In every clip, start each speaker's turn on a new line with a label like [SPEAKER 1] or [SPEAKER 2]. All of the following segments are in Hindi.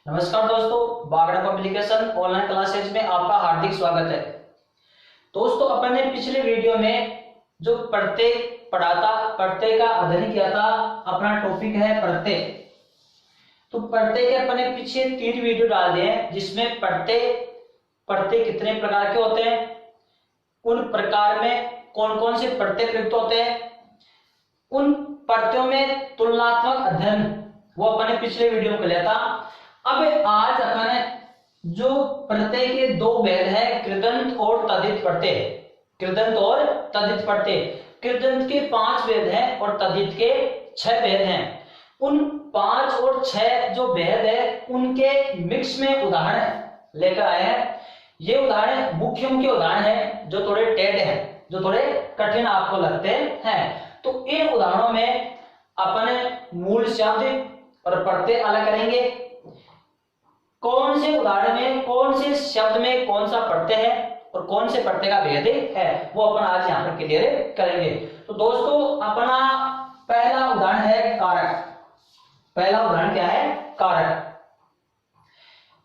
[SPEAKER 1] नमस्कार दोस्तों, बागड़ा पब्लिकेशन ऑनलाइन क्लासेज में आपका हार्दिक स्वागत है। दोस्तों, अपन ने पिछले वीडियो में जो प्रत्यय का अध्ययन किया था, अपना टॉपिक है प्रत्यय। तो प्रत्यय के अपन ने पीछे 3 वीडियो डाल दिए हैं, जिसमें प्रत्यय कितने प्रकार के होते हैं, उन प्रकार में कौन कौन से प्रत्यय प्रयुक्त होते हैं, उन प्रत्ययों में तुलनात्मक अध्ययन वो अपन ने पिछले वीडियो में लिया था। अब आज अपन जो प्रत्यय के 2 भेद है, कृदंत और तद्धित प्रत्यय। कृदंत और तद्धित प्रत्यय, कृदंत के 5 भेद हैं और तद्धित के 6 भेद हैं। उन 5 और 6 जो भेद है उनके मिक्स में उदाहरण लेकर आए हैं। ये उदाहरण मुख्य उदाहरण है जो थोड़े टेढ़े हैं, जो थोड़े कठिन आपको लगते हैं। तो इन उदाहरणों में अपन मूल शब्द और प्रत्यय अलग करेंगे। कौन से उदाहरण में कौन से शब्द में कौन सा प्रत्यय है और कौन से प्रत्यय का भेद है, वो अपन आज यहाँ पर क्लियर करेंगे। तो दोस्तों, अपना पहला उदाहरण है कारक। पहला उदाहरण क्या है? कारक।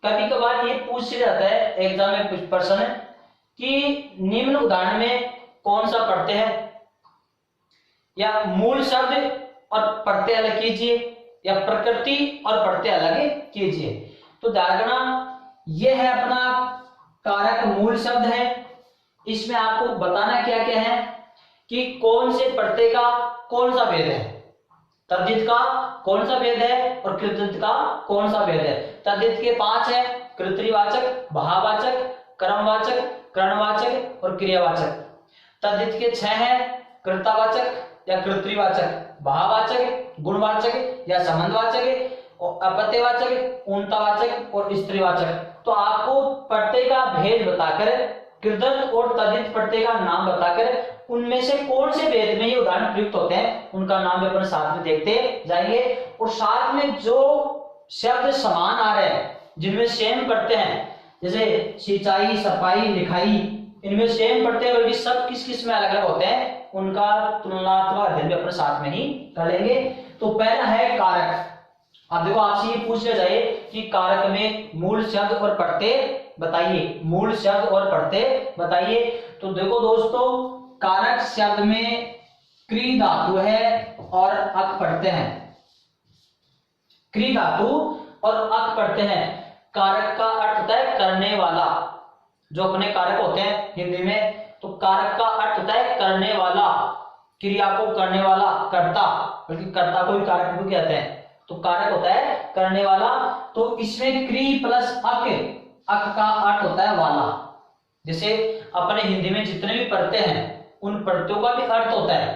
[SPEAKER 1] कभी कभार ये पूछ जाता है एग्जाम में कुछ प्रश्न कि निम्न उदाहरण में कौन सा प्रत्यय है, या मूल शब्द और प्रत्यय अलग कीजिए, या प्रकृति और प्रत्यय अलग कीजिए। तो ध्यान रखना, यह है अपना कारक, मूल शब्द है। इसमें आपको बताना क्या क्या है कि कौन से प्रत्यय का कौन सा भेद है, तद्धित का कौन सा भेद है और कृदंत का कौन सा भेद है। तद्धित के 5 है, कर्तृवाचक, भाववाचक, कर्मवाचक, करणवाचक और क्रियावाचक। तद्धित के 6 है, कर्तावाचक या कर्तृवाचक, भाववाचक, गुणवाचक या संबंधवाचक, अपत्यवाचक, पूर्णतावाचक और स्त्रीवाचक। तो आपको प्रत्यय का भेद बताकर, कृदंत और तद्धित प्रत्यय का नाम बताकर उनमें से कौन से भेद में ये उदाहरण प्रयुक्त होते हैं उनका नाम अपन साथ में देखते जाएंगे। और साथ में जो शब्द समान आ रहे हैं, जिनमें सेम प्रत्यय हैं, जैसे सिंचाई, सफाई, लिखाई, इनमें सेम प्रत्यय बल्कि सब किस किस में अलग अलग होते हैं, उनका तुलनात्मक अध्ययन भी अपने साथ में ही कर लेंगे। तो पहला है कारक। अब देखो, आपसे ये पूछ लिया जाए कि कारक में मूल शब्द और प्रत्यय बताइए, मूल शब्द और प्रत्यय बताइए। तो देखो दोस्तों, कारक शब्द में क्री धातु है और अक प्रत्यय है। क्री धातु और अक प्रत्यय है। कारक का अर्थ होता है करने वाला। जो अपने कारक होते हैं हिंदी में, तो कारक का अर्थ होता है करने वाला, क्रिया को करने वाला, कर्ता, बल्कि कर्ता को भी कारक भी कहते हैं। तो कारक होता है करने वाला। तो इसमें क्री प्लस अक, अक का अर्थ होता है वाला। जैसे अपने हिंदी में जितने भी प्रत्यय हैं उन प्रत्ययों का भी अर्थ होता है।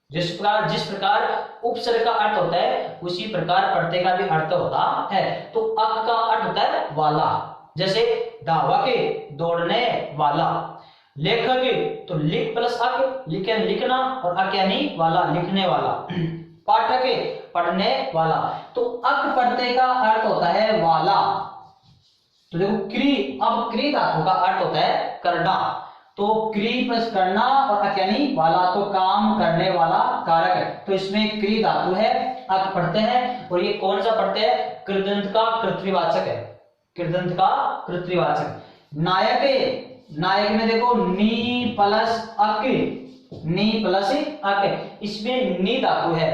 [SPEAKER 1] जिस प्रकार उपसर्ग का अर्थ होता है उसी प्रकार प्रत्यय का भी अर्थ होता है। तो अक का अर्थ होता है वाला। जैसे धावक, दौड़ने वाला। लेखक, तो लिख प्लस अक, लिखना, और अक यानी वाला, लिखने वाला। पाठक, पढ़ने वाला। तो अक प्रत्यय का अर्थ होता है वाला। तो देखो, अब क्री धातु का अर्थ होता है करना। तो क्री प्लस करना और अक यानी वाला, तो काम करने वाला कारक है। तो इसमें क्री धातु है, अक प्रत्यय है, और ये कौन सा प्रत्यय है? कृदंत का कर्तृवाचक है। कृदंत का कर्तृवाचक। नायक, नायक में देखो नी प्लस अक, नी प्लस अक, इसमें नी धातु है।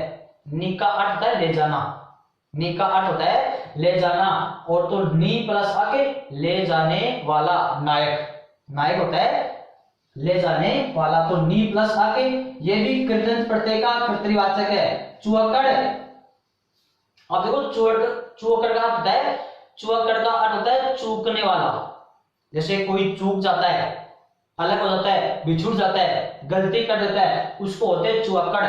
[SPEAKER 1] नी का अर्थ होता है ले जाना, नी का अर्थ होता है ले जाना, और तो नी प्लस अक ले जाने वाला नायक। नायक होता है ले जाने वाला, तो नी प्लस अक, ये भी कृदंत प्रत्यय का कर्तृवाचक है। चुअकड़, अब देखो चुअकड़ का अर्थ होता है, चुअकड़ का अर्थ होता है चूकने वाला। जैसे कोई चूक जाता है, अलग हो जाता है, बिछुड़ जाता है, गलती कर देता है, उसको होते हैं चुअकड़,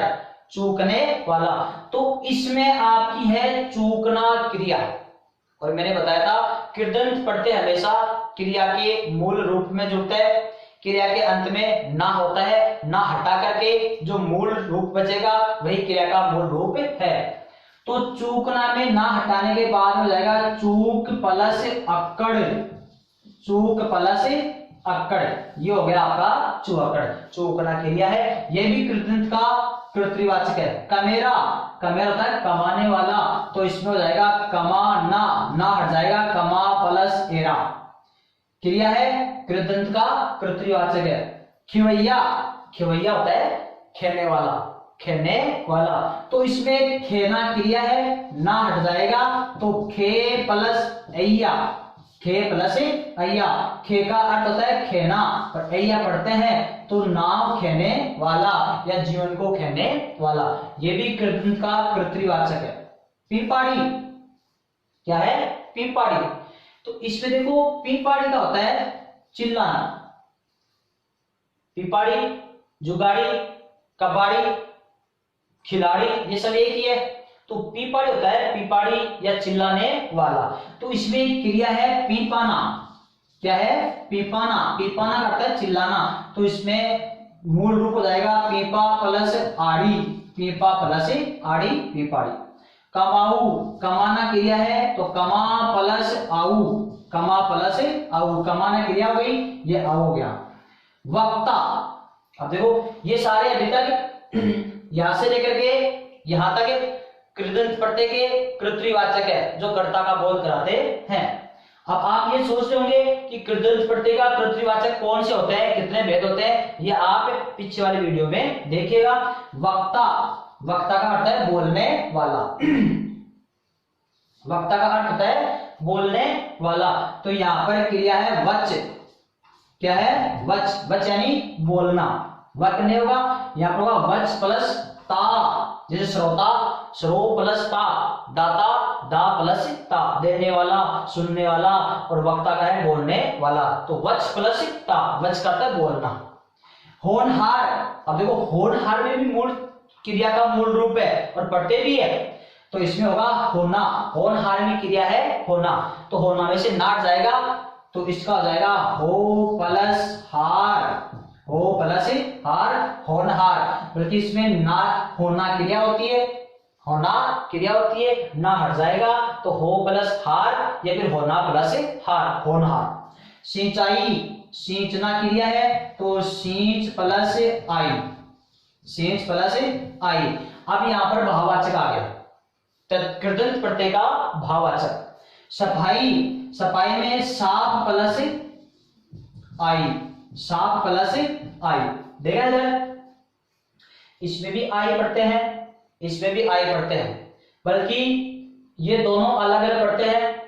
[SPEAKER 1] चूकने वाला। तो इसमें आपकी है चूकना क्रिया। और मैंने बताया था कृदंत प्रत्यय हमेशा क्रिया के मूल रूप में जुड़ता है। क्रिया के अंत में ना होता है, ना हटा करके जो मूल रूप बचेगा वही क्रिया का मूल रूप है। तो चूकना में ना हटाने के बाद हो जाएगा चूक प्लस अक्कड़, चूक प्लस अक्कड़, ये हो गया आपका चौकड़, चौकड़ा क्रिया है, ये भी कृदंत का कर्तृवाचक है। कमेरा, कमेरा होता है कमाने वाला, तो इसमें हो जाएगा कमाना, ना हट जाएगा कमा प्लस एरा, क्रिया है कृदंत का कर्तृवाचक है। खिवैया, खिवैया होता है खेने वाला, खेने वाला, तो इसमें खेना क्रिया है, ना हट जाएगा तो खे प्लस अय्या, खे प्लस अय्या, खे का अर्थ होता है खेना और अय्या पढ़ते हैं तो नाव खेने वाला या जीवन को खेने वाला, ये भी कृदंत का कर्तृवाचक है। पीपाड़ी, क्या है पीपाड़ी, तो इसमें देखो पीपाड़ी का होता है चिल्लाना, पीपाड़ी, जुगाड़ी, कबाड़ी, खिलाड़ी, ये सब एक ही है, तो पीपाड़ी होता है पीपाड़ी या चिल्लाने वाला, तो इसमें क्रिया है पीपाना, क्या है पीपाना, पीपाना करता है चिल्लाना, तो इसमें मूल रूप हो जाएगा पीपा प्लस आड़ी, पीपा प्लस आड़ी पीपाड़ी। कमाऊ, कमाना क्रिया है तो कमा प्लस आऊ, कमा प्लस आऊ, कमाना क्रिया हो गई, ये आऊ हो गया। वक्ता, अब देखो ये सारे अभी तक यहां से लेकर के यहां तक कृदंत प्रत्यय के कर्तृवाचक है जो कर्ता का बोध कराते हैं। अब आप ये सोच रहे होंगे कि कृदंत प्रत्यय का कर्तृवाचक कौन से होते हैं, कितने भेद होते हैं, ये आप पीछे वाले वीडियो में देखिएगा। वक्ता, वक्ता का अर्थ है बोलने वाला, वक्ता का अर्थ होता है बोलने वाला, तो यहां पर क्रिया है वच, क्या है वच, वच यानी बोलना, वक नहीं होगा, यहां पर होगा वच प्लस ता, जैसे श्रोता, श्रो प्लस ता, दाता, दा प्लस ता, देने वाला, सुनने वाला, और वक्ता का है बोलने वाला, तो वच प्लस ता, वच करता है बोलना। होनहार, अब देखो होनहार में भी मूल क्रिया का मूल रूप है और प्रत्यय भी है, तो इसमें होगा होना, होनहार में क्रिया है होना, तो होना में से नाट जाएगा तो इसका हो जाएगा हो प्लस हार, हो प्लस हार होनहार, बल्कि इसमें ना होना क्रिया होती है, होना क्रिया होती है, ना हट जाएगा तो हो प्लस हार या फिर होना प्लस हार, होनहार। सिंचाई, सींचना क्रिया है तो सींच प्लस आई, सींच प्लस आई। अब यहां पर भाववाचक आ गया, कृदंत प्रत्यय का भाववाचक। सफाई, सफाई में साफ प्लस आई, साफ प्लस आई, देखा इधर, इसमें भी आई पढ़ते हैं, इसमें भी आई पढ़ते हैं, बल्कि ये दोनों अलग अलग पढ़ते हैं।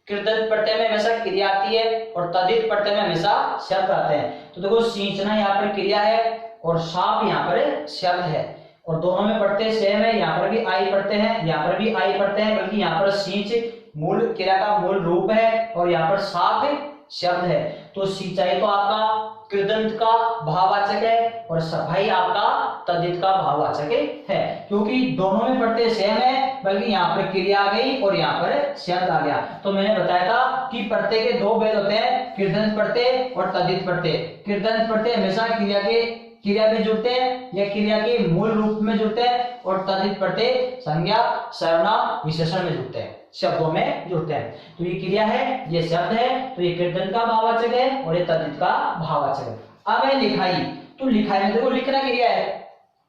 [SPEAKER 1] कृदंत प्रत्यय में हमेशा क्रिया आती है और तद्धित प्रत्यय में हमेशा शब्द आते हैं, तो देखो सींचना यहाँ पर क्रिया है और साफ यहाँ पर शब्द है, और दोनों में पढ़ते सेम है, यहाँ पर भी आई पढ़ते हैं, यहाँ पर भी आई पढ़ते हैं, बल्कि यहाँ पर सींच मूल क्रिया का मूल रूप है और यहाँ पर साफ शब्द है, तो सिंचाई तो आपका कृदंत का भाववाचक है और सफाई आपका तद्धित का भाववाचक है, क्योंकि दोनों में पढ़ते सेम है, बल्कि यहाँ पर क्रिया आ गई और यहाँ पर शब्द आ गया। तो मैंने बताया था कि प्रत्यय के दो भेद होते हैं, कृदंत प्रत्यय और तद्धित प्रत्यय। कृदंत प्रत्यय हमेशा क्रिया में जुड़ते हैं या क्रिया के मूल रूप में जुड़ते हैं, और तद्धित प्रत्यय संज्ञा, सर्वनाम, विशेषण में जुड़ते हैं, शब्दों में जुड़ते हैं। तो ये क्रिया है, ये शब्द है, तो ये कृदंत का भाववाचक है और ये तद्धित का भाववाचक है। अब है लिखाई, तो लिखाई में देखो लिखना क्रिया है,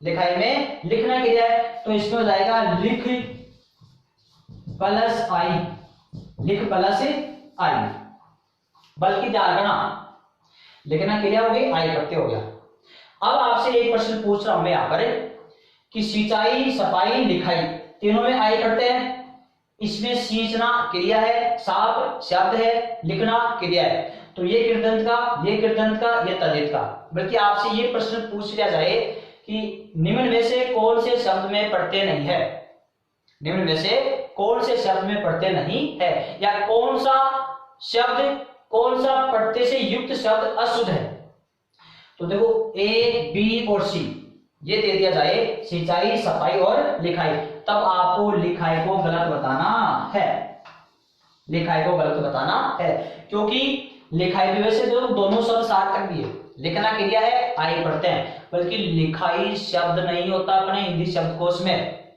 [SPEAKER 1] लिखाई में लिखना क्रिया है, तो इसमें हो जाएगा लिख प्लस आई, लिख प्लस आई, बल्कि ध्यान रखना लिखना क्रिया हो गई, आई प्रत्यय हो गया। अब आपसे एक प्रश्न पूछ रहा हूं मैं यहाँ पर कि सिंचाई, सफाई, लिखाई तीनों में आई पढ़ते हैं, इसमें सींचना क्रिया है, साफ शब्द है, लिखना क्रिया है, तो ये कृदंत का, ये कृदंत का, ये तद्धित का। बल्कि आपसे ये प्रश्न पूछ लिया जाए कि निम्न में से कौन से शब्द में प्रत्यय नहीं है, निम्न में से कौन से शब्द में प्रत्यय नहीं है, या कौन सा शब्द, कौन सा प्रत्यय से युक्त शब्द अशुद्ध है, तो देखो ए, बी और सी ये दे दिया जाए, सिंचाई, सफाई और लिखाई, तब आपको लिखाई को गलत बताना है, लिखाई को गलत बताना है, क्योंकि लिखाई भी वैसे दोनों शब्द सार्थक भी है, लिखना क्रिया है, आई पढ़ते हैं, बल्कि लिखाई शब्द नहीं होता अपने हिंदी शब्दकोश में,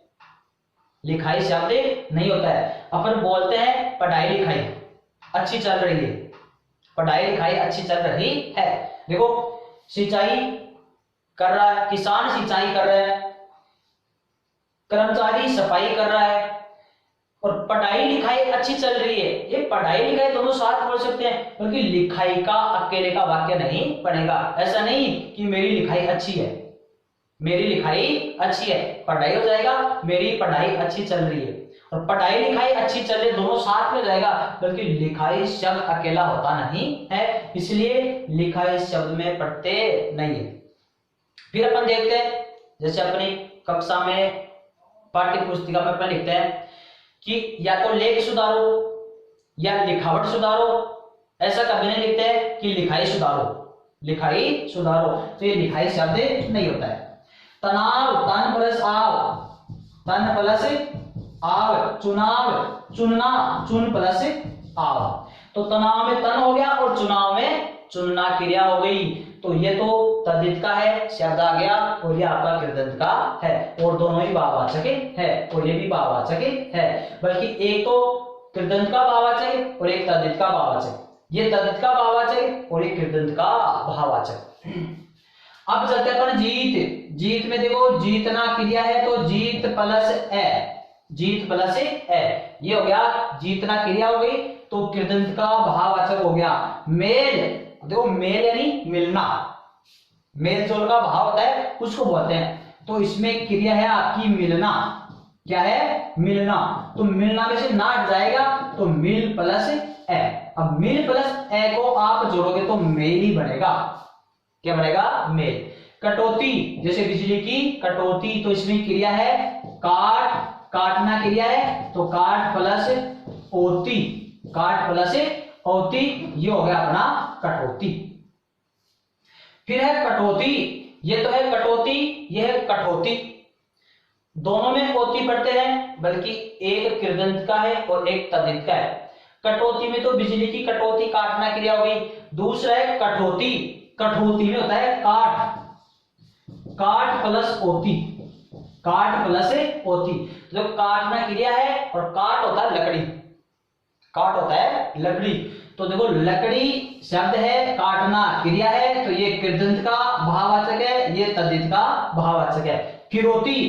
[SPEAKER 1] लिखाई शब्द नहीं होता है। अपन बोलते हैं पढ़ाई लिखाई अच्छी चल रही है, पढ़ाई लिखाई अच्छी चल रही है। देखो सिंचाई कर रहा है, किसान सिंचाई कर रहा है, कर्मचारी सफाई कर रहा है, और पढ़ाई लिखाई अच्छी चल रही है। ये पढ़ाई लिखाई दोनों साथ पढ़ सकते हैं, क्योंकि लिखाई का अकेले का वाक्य नहीं बनेगा। ऐसा नहीं कि मेरी लिखाई अच्छी है, मेरी लिखाई अच्छी है, पढ़ाई हो जाएगा मेरी पढ़ाई अच्छी चल रही है, और पढ़ाई लिखाई अच्छी चल रही दोनों साथ में जाएगा, बल्कि लिखाई शब्द अकेला होता नहीं है, इसलिए लिखाई शब्द में प्रत्यय नहीं है। फिर अपन देखते हैं, जैसे अपनी कक्षा में पाठ्य पुस्तिका में अपन लिखते हैं कि या तो लेख सुधारो या लिखावट सुधारो, ऐसा कभी नहीं लिखते हैं कि लिखाई सुधारो, लिखाई सुधारो, तो ये लिखाई शब्द नहीं होता है। तनाव, तन प्लस आव, तन प्लस आव, चुनाव, चुनना, चुन प्लस आव, तो तनाव में तन हो गया और चुनाव में चुनना क्रिया हो गई, तो ये तो तद्धित का है, शब्द आ गया, और ये आपका कृदंत का है, और दोनों ही भाववाचक है, और ये भी भाववाचक है, बल्कि एक तो कृदंत का भाववाचक है और एक तद्धित का भाववाचक, ये तद्धित का भाववाचक है और ये कृदंत का भाववाचक। अब चलते हैं अपन जीत। जीत में देखो जीतना क्रिया है तो जीत प्लस ए, जीत प्लस ए, ये हो गया जीतना क्रिया हो गई, तो कृदंत का भाववाचक हो गया। मेल, देखो मेल यानी मिलना, मेल जोल का भाव होता है उसको बोलते हैं, तो इसमें क्रिया है आपकी मिलना, क्या है मिलना, तो मिलना में से ना हट जाएगा तो मिल प्लस ए। अब मिल प्लस ए को आप जोड़ोगे तो मेल ही बनेगा, क्या बनेगा मेल। कटौती, जैसे बिजली की कटौती, तो इसमें क्रिया है काट, काटना क्रिया है, तो काट प्लस ओती, काट प्लस ओती, ये हो गया अपना कटौती। फिर है कटौती, ये तो है कटौती, ये है कठौती, दोनों में ओती पढ़ते हैं, बल्कि एक कृदंत का है और एक तद्धित का है। कटौती में तो बिजली की कटौती काटना क्रिया हो गई, दूसरा है कठौती, कठौती में होता है काट, काट प्लस ओती, काट प्लस ओती, तो काटना क्रिया है और काट होता है लकड़ी, काट होता है लकड़ी, तो देखो लकड़ी शब्द है, काटना क्रिया है, तो ये कृदंत का भाववाचक है, ये तद्धित का भाववाचक है। फिरौती,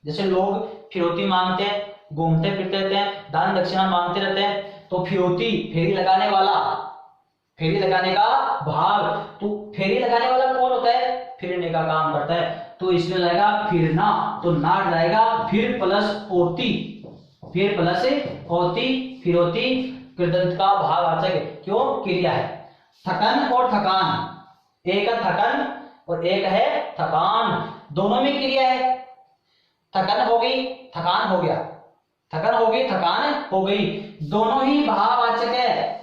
[SPEAKER 1] जैसे लोग फिरौती मांगते हैं, घूमते फिरते रहते हैं, दान दक्षिणा मांगते रहते हैं, तो फिरौती फेरी लगाने वाला, फेरी लगाने का भाव, तो फेरी लगाने वाला कौन होता है, फिरने का काम करता है, तो इसमें लगेगा फिरना, तो नाट जाएगा फिर प्लस ओती, फिर प्लस ओती, फिरौती कृदंत का भाववाचक है, क्यों क्रिया है। थकन और थकान, एक है थकन और एक है थकान, दोनों में क्रिया है, थकन हो गई थकान हो गया, थकन हो गई थकान हो गई, दोनों ही भाववाचक है।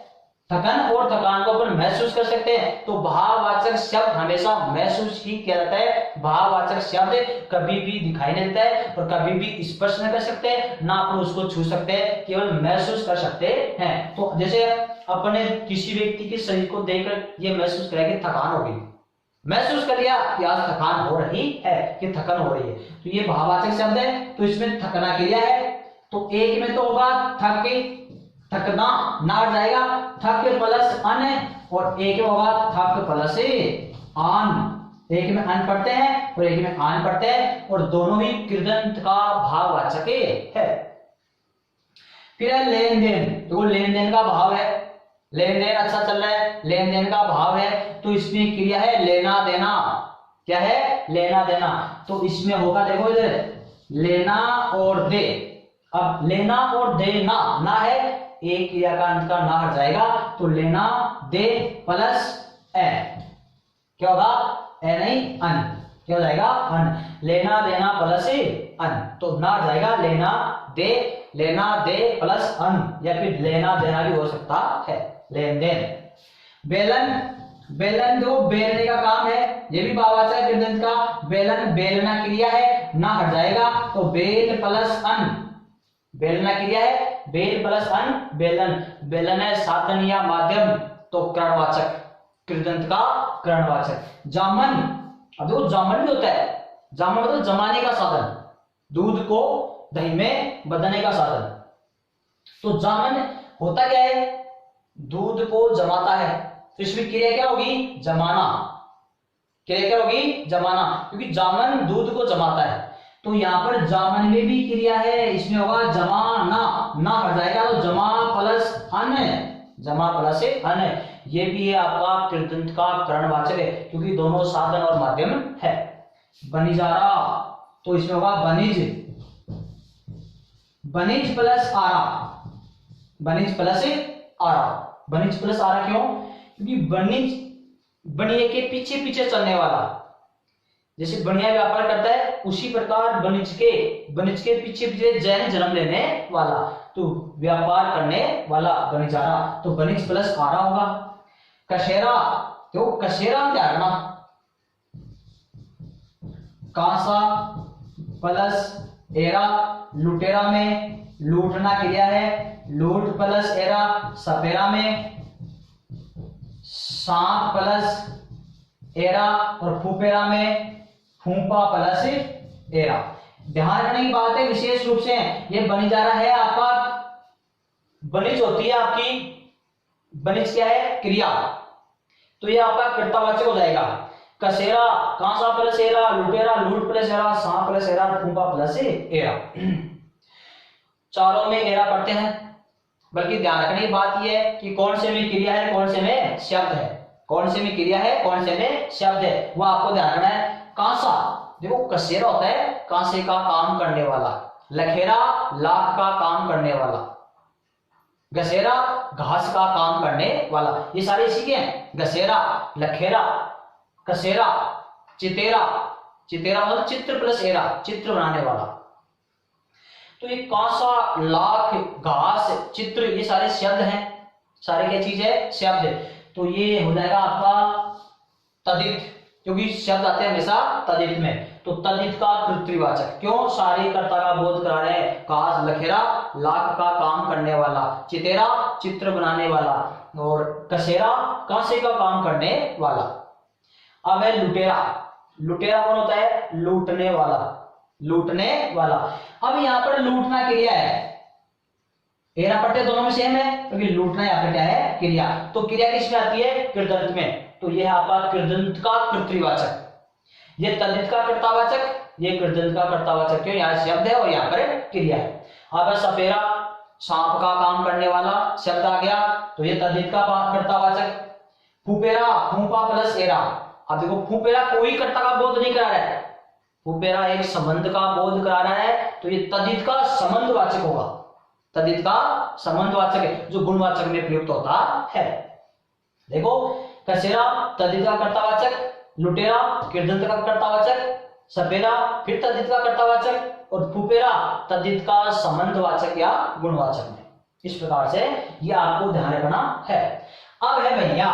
[SPEAKER 1] थकन और थकान को अपन महसूस कर सकते हैं, तो भाववाचक शब्द हमेशा महसूस ही किया जाता है, भाववाचक शब्द कभी भी दिखाई नहीं देता है और कभी भी स्पर्श नहीं कर सकते, ना अपन उसको छू सकते हैं, केवल महसूस कर सकते हैं। तो जैसे अपने किसी व्यक्ति के शरीर को देखकर ये महसूस करें कि थकान हो गई, महसूस कर लिया कि आज थकान हो रही है, कि थकन हो रही है, तो ये भाववाचक शब्द है, तो इसमें थकना क्रिया है, तो एक में तो होगा थक, थकना ना जाएगा, थक प्लस अन, और एक में होगा थक प्लस आन, एक में अन पढ़ते हैं और एक में आन पढ़ते हैं, और दोनों ही कृदंत का भाववाचक है। फिर है लेन देन, तो लेन देन का भाव है, लेन देन अच्छा चल रहा है, लेन देन का भाव है, तो इसमें क्रिया है लेना देना, क्या है लेना देना, तो इसमें होगा देखो इधर लेना और दे। अब लेना और देना ना है, एक क्रिया का अंत का ना हट जाएगा, तो लेना दे प्लस ए, क्या होगा ए नहीं अन, क्या हो जाएगा अन, लेना देना प्लस अन, तो ना जाएगा लेना दे, लेना दे प्लस अन, या फिर लेना देना भी हो सकता है, लेन देन। बेलन, बेलन दो बेलने का काम है, ये भी भाववाचक है कृदंत का, बेलन बेलना क्रिया है, ना हट जाएगा, तो बेल प्लस अन, बेलना क्रिया है, बेल प्लस अन बेलन, बेलन है साधन या माध्यम, तो करणवाचक, कृदंत का करणवाचक। जामन, अब देखो जामन भी होता है, जामन मतलब जमाने का साधन, दूध को दही में बदलने का साधन, तो जामन होता क्या है, दूध को जमाता है, तो इसमें क्रिया क्या होगी? जमाना। क्रिया क्या होगी? जमाना, क्योंकि जामन दूध को जमाता है। तो यहाँ पर जामन में भी क्रिया है, इसमें होगा जमाना, ना हट जाएगा तो जमा प्लस अन, जमा प्लस अन। ये भी है आपका कृदंत का करणवाचक है, क्योंकि दोनों साधन और माध्यम है। बनिजारा, तो इसमें होगा बनिज, बनिज प्लस आरा, बनिज प्लस आरा। बनिज प्लस आरा क्यों? क्योंकि बनिज बनिए के पीछे पीछे चलने वाला, जैसे बनिया व्यापार करता है उसी प्रकार बनिज के पीछे पीछे जैन जन्म लेने वाला, तो व्यापार करने वाला बनिजारा। तो बनिज प्लस आरा होगा। कशेरा, तो कशेरा में क्या करना? कांसा प्लस एरा, लुटेरा में लूटना क्रिया है, लूट प्लस एरा। सपेरा में सांप प्लस एरा, और फूपेरा में फूंपा प्लस एरा। ध्यान रखने की बात है विशेष रूप से, ये बनिजारा है आपका, बनिज होती है आपकी, बनिज क्या है? क्रिया, तो ये आपका कर्तावाचक हो जाएगा। कसेरा, कांसा प्लस एरा, लुटेरा लूट प्लस एरा, सांप प्लस एरा, फूंपा प्लस एरा। चारों में एरा पढ़ते हैं, बल्कि ध्यान रखने की बात यह है कि कौन से में क्रिया है, कौन से में शब्द है, कौन से में क्रिया है, कौन से में शब्द है, वो आपको ध्यान रखना है। कांसा, देखो कसेरा होता है कांसे का काम करने वाला, लखेरा लाख का काम करने वाला, गसेरा घास का काम करने वाला, ये सारे इसी के हैं। गसेरा, लखेरा, कसेरा, चितेरा, चितेरा मतलब चित्र प्लस एरा, चित्र बनाने वाला। तो ये कांसा, लाख, घास, चित्र, ये सारे शब्द हैं। सारे क्या चीज है? शब्द। तो ये हो जाएगा आपका तदित, क्योंकि शब्द आते हैं हमेशा तदित में, तो तदित का कर्तृवाचक। क्यों? सारे कर्ता का बोध करा रहे हैं। कांस, लखेरा लाख का काम करने वाला, चितेरा चित्र बनाने वाला, और कसेरा कांसे का काम करने वाला। अब है लुटेरा। लुटेरा कौन होता है? लूटने वाला, लूटने वाला। अब यहां पर लूटना क्रिया है, एरा पट्टे दोनों में सेम है, क्योंकि लूटना यहाँ पर क्या है? क्रिया। तो क्रिया किस में आती है? कृदंत में, तो यह आपका कृदंत का कर्तृवाचक, ये तद्धित का कर्तावाचक, ये कृदंत का कर्तावाचक। क्यों? यहाँ शब्द है और यहाँ पर क्रिया है। अब सपेरा, सांप का काम करने वाला शब्द आ गया, तो ये तद्धित का कर्तावाचक। फूपेरा, फूंपा प्लस एरा। अब देखो फूपेरा कोई कर्ता का बोध नहीं करा रहा है, फूपेरा एक संबंध का बोध करा रहा है, तो ये तद्धित का संबंधवाचक होगा। तद्धित का संबंधवाचक है, जो गुणवाचक में प्रयुक्त होता है। देखो कसेरा तद्धित का कर्तावाचक, लुटेरा कृदंत का कर्तावाचक, सपेरा फिर तद्धित का कर्तावाचक, और फूपेरा तद्धित का संबंधवाचक या गुणवाचक में। इस प्रकार से ये आपको ध्यान रखना है। अब है भैया,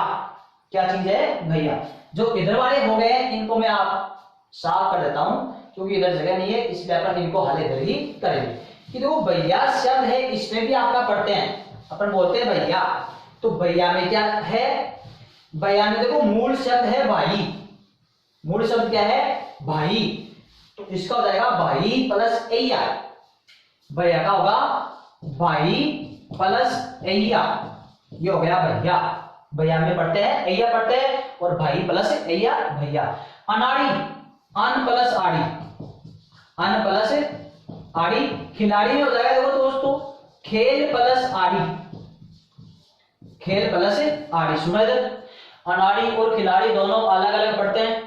[SPEAKER 1] क्या चीज है? भैया। जो इधर वाले हो गए इनको मैं आप साफ कर देता हूं, क्योंकि इधर जगह नहीं है, इसलिए अपन इनको हाल इधर ही करेंगे। कि देखो भैया शब्द है, इसमें भी आपका पढ़ते हैं, अपन बोलते हैं भैया। तो भैया में क्या है? भैया में देखो मूल शब्द है भाई, मूल शब्द क्या है? भाई। तो इसका हो जाएगा भाई प्लस एया। भैया का होगा भाई प्लस एया, ये हो गया भैया। भैया में पढ़ते हैं, एया पढ़ते हैं, और भाई प्लस एया भैया। अनाड़ी, अन प्लस आड़ी, अन प्लस आड़ी। खिलाड़ी में हो जाएगा देखो दोस्तों खेल प्लस आड़ी, खेल प्लस आड़ी। सुना इधर, अनाड़ी और खिलाड़ी दोनों अलग अलग पढ़ते हैं।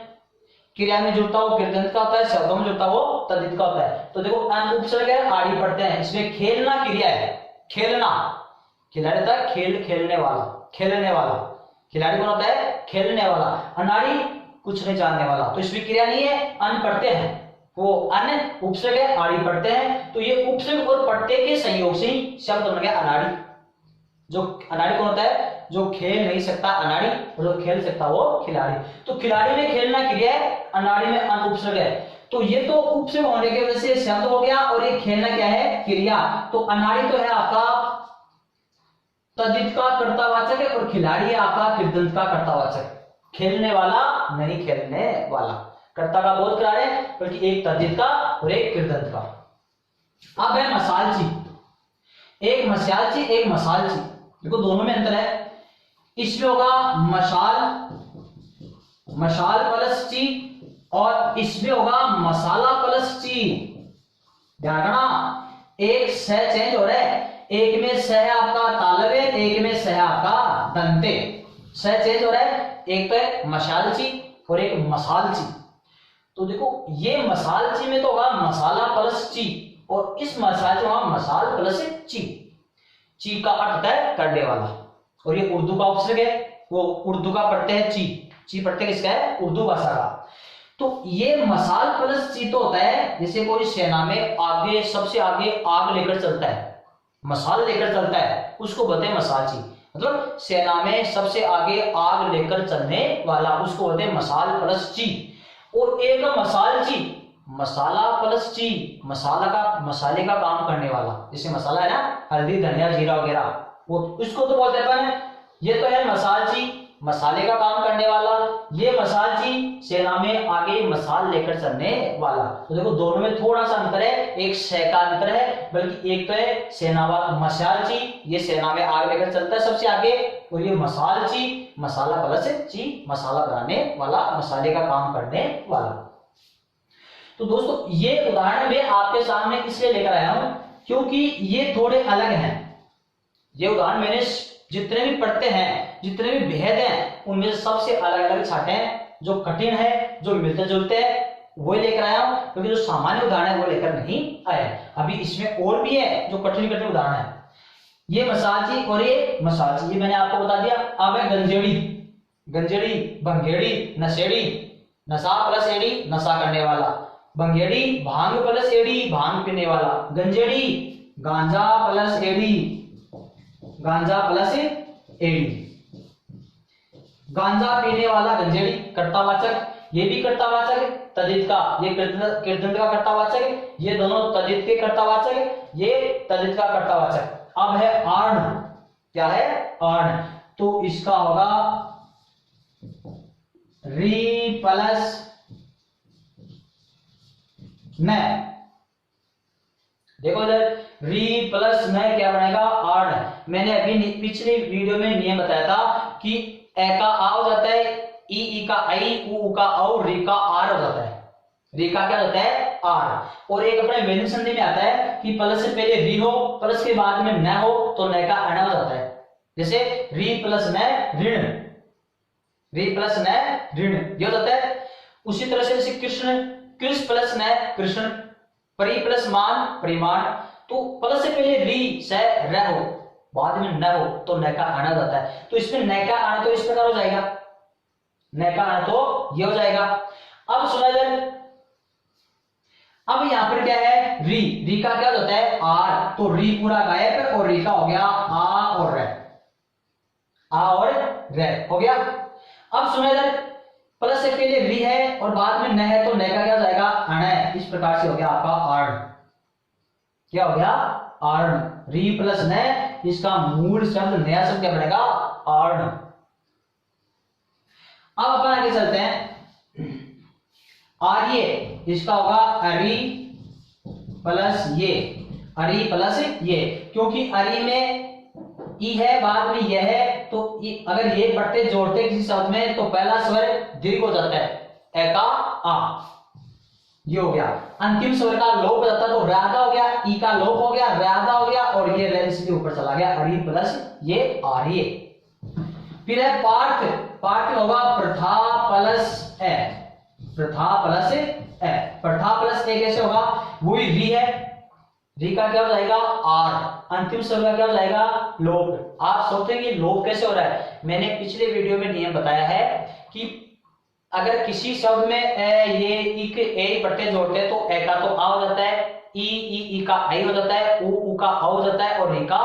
[SPEAKER 1] क्रिया में जुड़ता हो कृदंत का होता है, शब्दों में जुड़ता हो तद्धित का होता है। तो देखो अन उपसर्ग है, आड़ी पढ़ते हैं, इसमें खेलना क्रिया है, खेलना। खिलाड़ी होता है खेल खेलने वाला, खेलने वाला। खिलाड़ी कौन होता है? खेलने वाला। अनाड़ी कुछ नहीं जानने वाला, तो इसमें क्रिया नहीं है, अन पढ़ते हैं, वो अन उपसर्ग है, आड़ी पढ़ते हैं। तो ये उपसर्ग और पढ़ते के संयोग से ही शब्द बन गया अनाड़ी। जो अनाड़ी कौन होता है? जो खेल नहीं सकता अनाड़ी, और जो खेल सकता वो खिलाड़ी। तो खिलाड़ी में खेलना क्रिया है, अनाड़ी में अन उपसर्ग है। तो ये तो उपसर्ग होने की वजह से शब्द हो गया, और ये खेलना क्या है? क्रिया। तो अनाड़ी तो है आपका तद्धित का कर्तावाचक है, और खिलाड़ी है आपका कृदंत का कर्तावाचक। खेलने वाला नहीं खेलने वाला, कर्ता का बोध करा रहे, बल्कि एक तद्धित का और एक कृदंत का। अब है मसालची। एक मसालची, एक मसालची। देखो दोनों में अंतर है। इसमें होगा मशाल, मशाल प्लस ची, और इसमें होगा मसाला प्लस ची। ध्यान रखना, एक स चेंज हो रहा है, एक में स है आपका तालवे, एक में स है आपका दंते। स चेंज हो रहा है, एक तो है मशाल ची और एक मसाल ची। तो देखो ये मसाल ची में तो होगा मसाला प्लस ची, और इस मसाल में होगा मसाल प्लस ची। ची का अर्थ होता है करने वाला, और ये उर्दू का उपसर्ग है, वो उर्दू का प्रत्यय है ची। ची प्रत्यय किसका है? उर्दू भाषा का। तो ये मसाल प्लस ची तो होता है जैसे कोई सेना में आगे, सबसे आगे आग लेकर चलता है, मसाल लेकर चलता है, उसको बोलते हैं मसाल ची। मतलब सेना में सबसे आगे आग लेकर चलने वाला, उसको बोलते हैं मसाल प्लस ची। और एक मसाल ची, मसाला प्लस ची, मसाला का, मसाले का काम करने वाला। जैसे मसाला है ना, हल्दी धनिया जीरा वगैरह, वो उसको तो बोलते हैं। ये तो है मसाल ची, मसाले का काम करने वाला। ये मसाल ची सेना में आगे मसाल लेकर चलने वाला। तो देखो दोनों में थोड़ा सा अंतर है, एक स का अंतर है, बल्कि एक तो है सेना वाला मसाल ची, ये सेना में आग लेकर चलता है सबसे आगे, और ये मसाल ची, मसाला प्लस ची, मसाला बनाने वाला, मसाले का काम करने वाला। तो दोस्तों ये उदाहरण मैं आपके सामने इसलिए लेकर आया हूं क्योंकि ये थोड़े अलग हैं। ये उदाहरण मैंने जितने भी पढ़ते हैं, जितने भी भेद हैं, उनमें सबसे अलग अलग छाटे हैं, जो कठिन है, जो मिलते जुलते हैं, वही लेकर आया हूं, क्योंकि जो सामान्य उदाहरण है वो लेकर नहीं आया। अभी इसमें और भी है जो कठिन कठिन उदाहरण है। ये मसाल ची और ये मसाल ची, ये मैंने आपको बता दिया। अब है गंजेड़ी, गंजेड़ी, भंगेड़ी, नशेड़ी, नशा प्लस एड़ी, नशा करने वाला। भंगेड़ी, भांग प्लस एड़ी, भांग पीने वाला। गंजेड़ी, गांजा प्लस एड़ी, गांजा प्लस एड़ी। गांजा पीने वाला गंजेड़ी कर्तावाचक, ये भी कर्तावाचक, तद्धित का, ये कृदंत का कर्तावाचक, ये दोनों तद्धित के कर्तावाचक, ये तद्धित का कर्तावाचक। अब है आर्ण, क्या है? आर्ण। तो इसका होगा री प्लस न। देखो इधर री प्लस न क्या बनेगा? आर्ण। मैंने अभी पिछली वीडियो में नियम बताया था कि ए का आ हो जाता है, ई का आई, उ का औ, री का आर हो जाता है। री का क्या होता है? आर। और एक अपने व्यंजन संधि में आता है कि प्लस से पहले री हो, प्लस के बाद में न हो, तो न का अण हो जाता है। जैसे री प्लस न ऋण, री प्लस न ऋण, ये हो जाता है। उसी तरह से जैसे कृष्ण, कृष्ण प्लस न कृष्ण, परि प्लस मान परिमाण। तो प्लस से पहले री से र हो, बाद में न हो, तो न का अण हो जाता है। तो इसमें न का अण तो इस प्रकार हो जाएगा, न का अण तो ये हो जाएगा। अब सुना जाए, अब यहां पर क्या है? री, री का क्या होता है? आर। तो री पूरा गायब और री का हो गया आ और रे, आ और रे हो गया। अब सुना जाए, प्लस से पहले री है और बाद में न है, तो न का क्या हो जाएगा? अण है। इस प्रकार से हो गया आपका आर्ण। क्या हो गया? आर्ण। री प्लस न, इसका मूल शब्द, नया शब्द क्या बनेगा? आर्ण। अब अपन आगे चलते हैं। आर्य, इसका होगा अरि प्लस ये, अरि प्लस ये, क्योंकि अरि में ई है, बाद में यह है, तो अगर ये पट्टे जोड़ते किसी शब्द में तो पहला स्वर दीर्घ हो जाता है, ए का आ, ये हो गया। अंतिम स्वर का लोप हो जाता है, तो राधा हो गया, ई का लोप हो गया, राधा हो गया, और ये रेंज के ऊपर चला गया, अरि प्लस ये आर्य। फिर है पार्थ, पार्थ होगा प्रथा प्लस ए, प्रथा प्लस ए, प्रथा प्लस ए कैसे होगा? वही री है, री का क्या हो जाएगा? आर। अंतिम स्वर का क्या हो जाएगा? लोप। आप सोचते हैं कि लोप कैसे हो रहा है? मैंने पिछले वीडियो में नियम बताया है कि अगर किसी शब्द में ए, ये, ई के ए पट्टे जोड़ते हैं तो ए का तो आ हो जाता है, ई का आई हो जाता है, उ का आ हो जाता है, और री का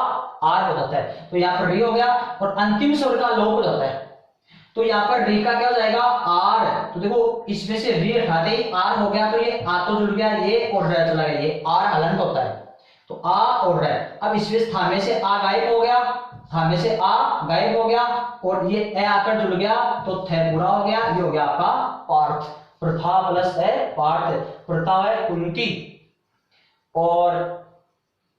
[SPEAKER 1] आर हो जाता है। तो यहाँ पर री हो गया और अंतिम स्वर का लोप हो जाता है, तो यहाँ पर री का क्या हो जाएगा? आर। तो देखो इसमें से री हटाते ही आर हो गया, तो ये आ तो जुड़ गया, ये और र चला गया, ये आर हलंत होता है, तो आ और र। अब इसमें थामे से आ गायब हो गया, थामे से आ गायब हो गया, और ये ए आकर जुड़ गया, तो थे पूरा हो गया, ये हो गया आपका पार्थ। प्रथा प्लस है पार्थ। प्रथा है कुंती, और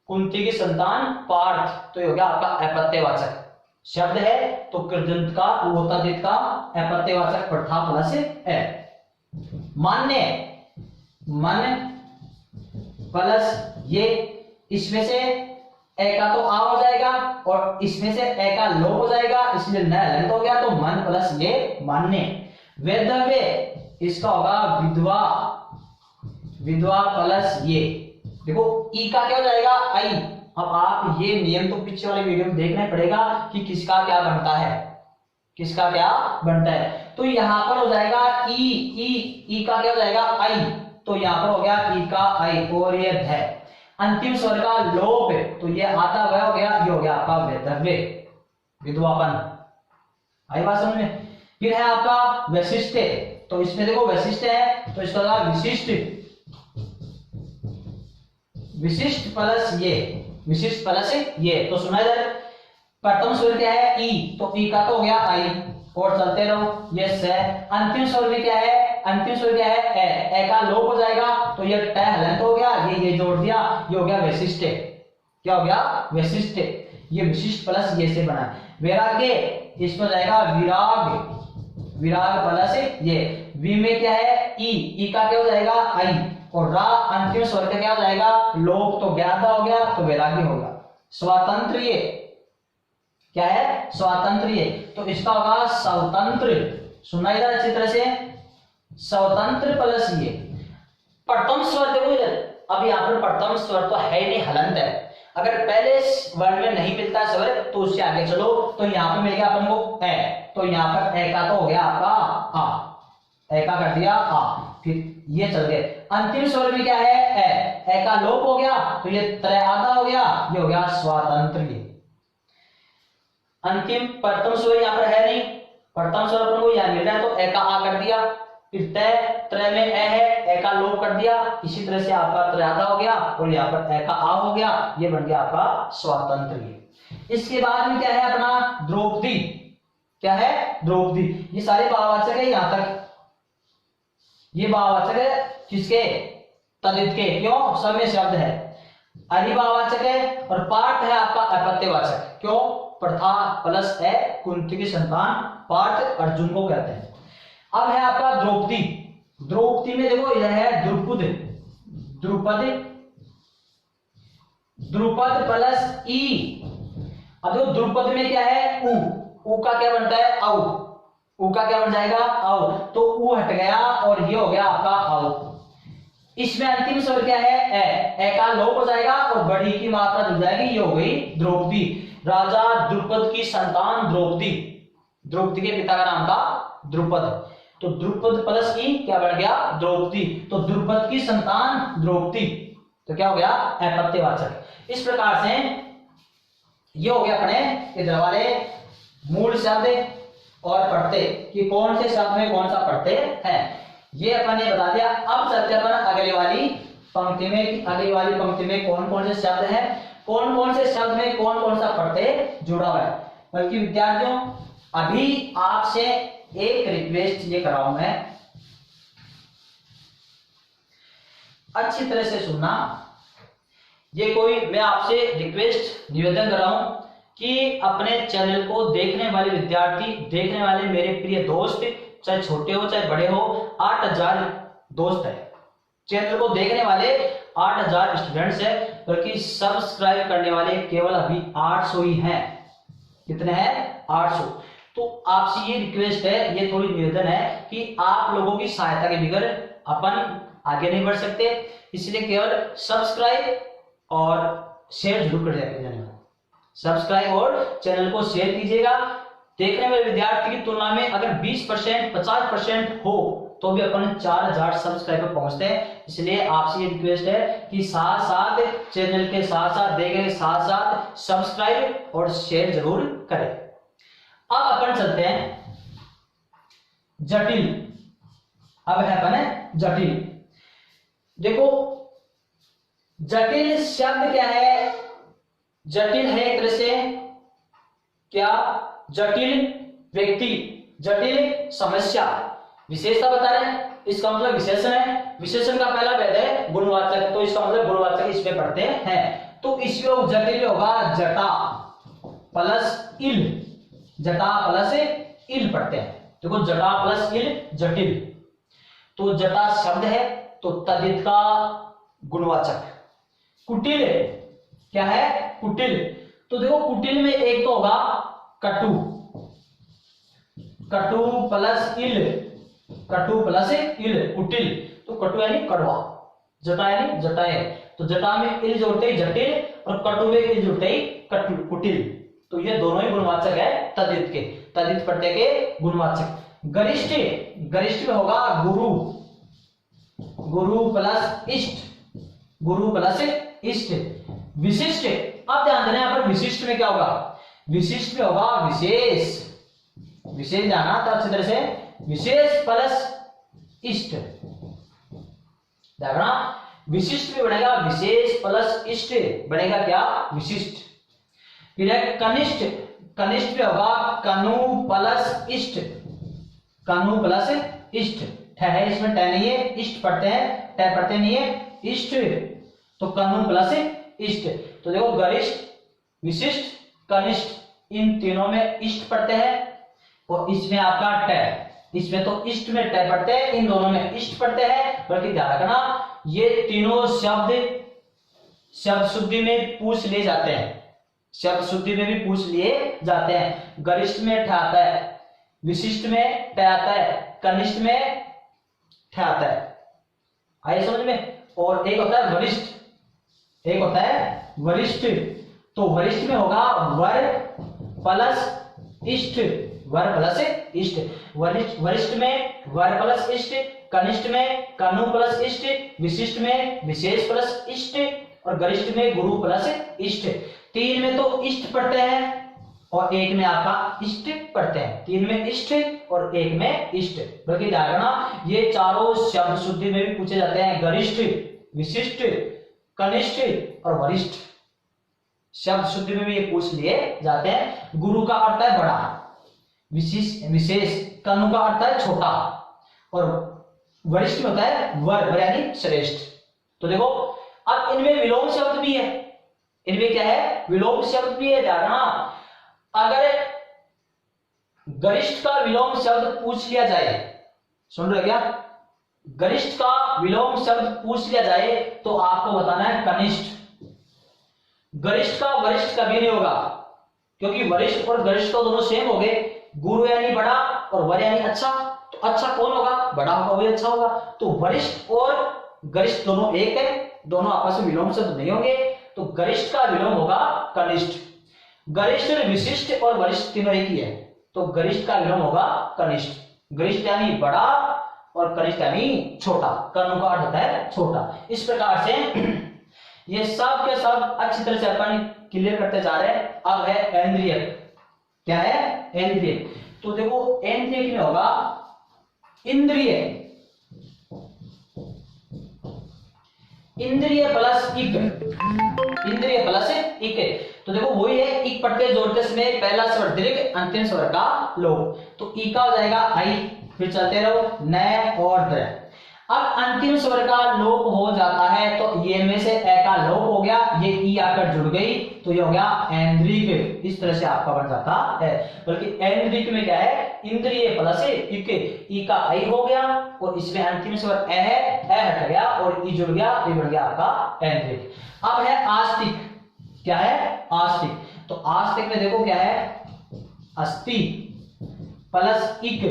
[SPEAKER 1] कुंती की संतान पार्थ, तो ये हो गया आपका अपत्यवाचक। शब्द है तो कृदंत का तद्धित का अपत्यवाचक प्रथा प्लस है। मान्य मन प्लस ये, इसमें से ए का तो आ हो जाएगा और इसमें से ए का लोप हो जाएगा, इसलिए न हलंत हो गया, तो मन प्लस ये मान्य। वेदव्य इसका होगा विधवा, विधवा प्लस ये, देखो ई का क्या हो जाएगा आई। अब आप ये नियम तो पीछे वाले वीडियो में देखना पड़ेगा कि किसका क्या बनता है, किसका क्या बनता है। तो यहां पर हो जाएगा ई का क्या हो जाएगा आई, तो यहां पर हो गया ई का आई और ये है। अंतिम स्वर का लोप है तो ये आता वह हो गया, ये हो गया आपका वेदव्य, विधवापन। आई बात समझ में। फिर है आपका वैशिष्ट, तो इसमें देखो वैशिष्ट है तो इसका होगा विशिष्ट, विशिष्ट प्लस ये, विशिष्ट प्लस ये। तो सुना इधर प्रथम स्वर क्या है ई, तो ई का तो हो गया आई और चलते रहो ये से। अंतिम स्वर भी क्या है, अंतिम स्वर क्या है ए का लोप हो जाएगा तो ये ट हलंत हो गया, ये जोड़ दिया, ये हो गया वैशिष्ट। क्या हो गया वैशिष्ट, ये विशिष्ट प्लस ये से बना। वैराग्य इसमें जाएगा विराग, विराग प्लस ये। वी में क्या है ई का क्या हो जाएगा आई और रा अंतिम स्वर का क्या हो जाएगा लोप, तो ज्ञाता हो गया तो वैराग्य होगा। स्वातंत्र क्या है स्वातंत्र, तो इसका होगा स्वतंत्र। सुना इधर अच्छी तरह से, स्वतंत्र प्लस ये। प्रथम स्वर देखो इधर, अब यहाँ पर प्रथम स्वर तो है नहीं, हलंत है। अगर पहले वर्ड में नहीं मिलता स्वर तो उससे आगे चलो, तो यहाँ पे मिल गया अपन को ए, तो यहाँ पर ए का तो हो गया आपका आ, ए का कर दिया आ, फिर ये चल गए। अंतिम स्वर में क्या है ए का लोप हो गया तो ये त्रय आधा हो गया, ये हो गया स्वातंत्र। अंतिम प्रथम स्वर यहाँ पर है नहीं, प्रथम स्वर अपन को यहाँ मिल रहा है तो ए का आ कर दिया, फिर तय त्रय में ए है, ए का लोप कर दिया, इसी तरह से आपका त्रयादा हो गया और यहाँ पर ए का आ हो गया, ये बन गया आपका स्वातंत्र। इसके बाद में क्या है अपना द्रौपदी, क्या है द्रौपदी। ये सारे भाववाचक है यहां तक, ये भाववाचक है किसके तद्धित के, क्यों सब में शब्द है। अधिभाववाचक है और पार्थ है आपका अपत्यवाचक, क्यों प्रथा प्लस है कुंती की संतान, पार्थ अर्जुन को कहते हैं। अब है आपका द्रौपदी, द्रौपदी में देखो इधर है द्रुपद, द्रुपद द्रुपद प्लस ई। अब देखो द्रुपद में क्या है ऊ का क्या बनता है औ, ऊ का क्या बन जाएगा औ, तो ऊ हट गया और ये हो गया आपका औ। इसमें अंतिम स्वर क्या है ए का लोप हो जाएगा और बड़ी की मात्रा जुड़ जाएगी, ये हो गई द्रौपदी। राजा द्रुपद की संतान द्रौपदी, द्रौपदी के पिता का नाम था द्रुपद, तो द्रुपद प्लस ई क्या बन गया द्रौपदी, तो द्रुपद की संतान द्रौपदी, तो क्या हो गया अपत्यवाचक। इस प्रकार से ये हो गया अपने इधर वाले मूल शब्द और प्रत्यय कि कौन से शब्द में कौन सा प्रत्यय है, ये अपन ने बता दिया। अब चलते अपन अगली वाली पंक्ति में, अगली वाली पंक्ति में कौन कौन से शब्द है, कौन कौन से शब्द में कौन कौन सा प्रत्यय जुड़ा हुआ है। बल्कि विद्यार्थियों अभी आपसे एक रिक्वेस्ट ये कराऊं मैं, अच्छी तरह से सुनना। ये कोई मैं आपसे रिक्वेस्ट निवेदन कर रहा हूं कि अपने चैनल को देखने वाले विद्यार्थी, देखने वाले मेरे प्रिय दोस्त, चाहे छोटे हो चाहे बड़े हो, 8000 दोस्त है चैनल को देखने वाले, 8000 स्टूडेंट्स है, बल्कि सब्सक्राइब करने वाले केवल अभी 800 ही हैं। कितने हैं 800। तो आपसे ये रिक्वेस्ट है, ये थोड़ी निवेदन है कि आप लोगों की सहायता के बगैर अपन आगे नहीं बढ़ सकते, इसलिए केवल सब्सक्राइब और शेयर जरूर कर जाएगा। सब्सक्राइब और चैनल को शेयर कीजिएगा। देखने वाले विद्यार्थी की तुलना में अगर 20% 50% हो तो भी अपन 4000 सब्सक्राइबर पहुंचते हैं। इसलिए आपसे ये रिक्वेस्ट है कि साथ साथ चैनल के साथ साथ देखें, साथ साथ सब्सक्राइब और शेयर जरूर करें। अब अपन चलते हैं जटिल। अब है अपन जटिल। देखो जटिल शब्द क्या है, जटिल है एक तरह से क्या, जटिल व्यक्ति, जटिल समस्या, विशेषता बता रहे हैं, इसका मतलब विशेषण है। विशेषण का पहला भेद है गुणवाचक, तो इसका मतलब गुणवाचक इसमें पढ़ते हैं। तो इसमें जटिल होगा जटा प्लस इल, जटा प्लस इल पढ़ते हैं। देखो जटा प्लस इल जटिल, तो जटा शब्द है तो तद्धित का गुणवाचक। कुटिल क्या है? कुटिल। तो देखो कुटिल में एक तो होगा कटु, कटु प्लस इल, कटु प्लस इल कुटिल। तो कटु यानी कड़वा, जटा यानी जटाए, तो जटा में इल जोड़ते ही जटिल और कटु में इल जोड़ते ही कुटिल। तो ये दोनों ही गुणवाचक है तद्धित के, तद्धित प्रत्यय के गुणवाचक। गरिष्ठ, गरिष्ठ में होगा गुरु, गुरु प्लस इष्ट, गुरु प्लस इष्ट। विशिष्ट, अब ध्यान देना यहाँ पर विशिष्ट में क्या होगा? विशिष्ट में होगा विशेष, विशेष जाना तो अच्छी तरह से, विशेष प्लस इष्ट। देखना विशिष्ट में बनेगा विशेष प्लस इष्ट, बनेगा क्या? विशिष्ट। फिर है कनिष्ठ, कनिष्ठ में होगा कनु प्लस इष्ट, कनु प्लस इष्ट। ठ है इसमें, ट नहीं है, इष्ट पढ़ते हैं, ट पढ़ते नहीं है, इष्ट, तो कनु प्लस इष्ट। तो देखो गरिष्ठ, विशिष्ट, कनिष्ठ, इन तीनों में इष्ट पढ़ते हैं और इसमें आपका ट, इसमें तो इष्ट में ट पढ़ते हैं, इन दोनों में इष्ट पढ़ते हैं। बल्कि ध्यान रखना ये तीनों शब्द शब्द शुद्धि में पूछ लिए जाते हैं, शब्द शुद्धि में भी पूछ लिए जाते हैं। गरिष्ठ में ठ आता है, विशिष्ट में ट आता है, कनिष्ठ में ठ आता है। आइए समझ में। और एक होता है वरिष्ठ, एक होता है वरिष्ठ। तो वरिष्ठ में होगा वर प्लस इष्ट, वर प्लस इष्ट। वरिष्ठ में वर प्लस इष्ट, कनिष्ठ में कनु प्लस इष्ट, विशिष्ट में विशेष प्लस इष्ट और गरिष्ठ में गुरु प्लस इष्ट। तीन में तो इष्ट पढ़ते हैं और एक में आपका इष्ट पढ़ते हैं, तीन में इष्ट और एक में इष्ट। बल्कि ध्यान रखना ये चारों शब्द शुद्धि में भी पूछे जाते हैं, गरिष्ठ, विशिष्ट, कनिष्ठ और वरिष्ठ। शब्द शुद्धि में भी ये पूछ लिए जाते हैं। गुरु का अर्थ है बड़ा, विशेष, कनु का अर्थ है छोटा और वरिष्ठ में होता है वर यानी श्रेष्ठ। तो देखो अब इनमें विलोम शब्द भी है, इनमें क्या है? विलोम शब्द भी है। ध्यान, अगर गरिष्ठ का विलोम शब्द पूछ लिया जाए, सुन रहे क्या? गरिष्ठ का विलोम शब्द पूछ लिया जाए तो आपको बताना है कनिष्ठ। गरिष्ठ का वरिष्ठ कभी नहीं होगा, क्योंकि वरिष्ठ और गरिष्ठ तो दोनों सेम हो गए। गुरु यानी बड़ा और वर यानी अच्छा, तो अच्छा कौन होगा? बड़ा होगा, वही अच्छा होगा। तो वरिष्ठ और गरिष्ठ दोनों एक है, दोनों आपस में विलोम शब्द नहीं होंगे, तो गरिष्ठ का विलोम होगा कनिष्ठ। गरिष्ठ, विशिष्ट और वरिष्ठ तीनों एक ही है, तो गरिष्ठ का विलोम होगा कनिष्ठ। गरिष्ठ यानी बड़ा और कनिष्ठ यानी छोटा, कनु का अर्थ होता है छोटा। इस प्रकार से ये सब के सब अच्छी तरह से अपन क्लियर करते जा रहे हैं। अब है इंद्रिय, क्या है? इंद्रिय। तो देखो इंद्रिय में होगा इंद्रिय, इंद्रिय प्लस इक, इंद्रिय प्लस इक। तो देखो वही है, इक पढ़ते जोड़ते समय पहला स्वर दीर्घ, अंतिम स्वर का लोप। तो ई का हो जाएगा आई, फिर चलते रहो न और द्र। अब अंतिम स्वर का लोप हो जाता है तो ये में से ए का लोप हो गया, ये ई आकर जुड़ गई तो ये हो गया ऐन्द्रिक। इस तरह से आपका बन जाता है। बल्कि ऐन्द्रिक में क्या है? इंद्रिय प्लस इक, ई का आई हो गया और इसमें अंतिम स्वर ए है, ए हट गया और ई जुड़ गया, ये बन गया आपका ऐन्द्रिक। अब है आस्तिक, क्या है? आस्तिक। तो आस्तिक में देखो क्या है? अस्ति प्लस इक,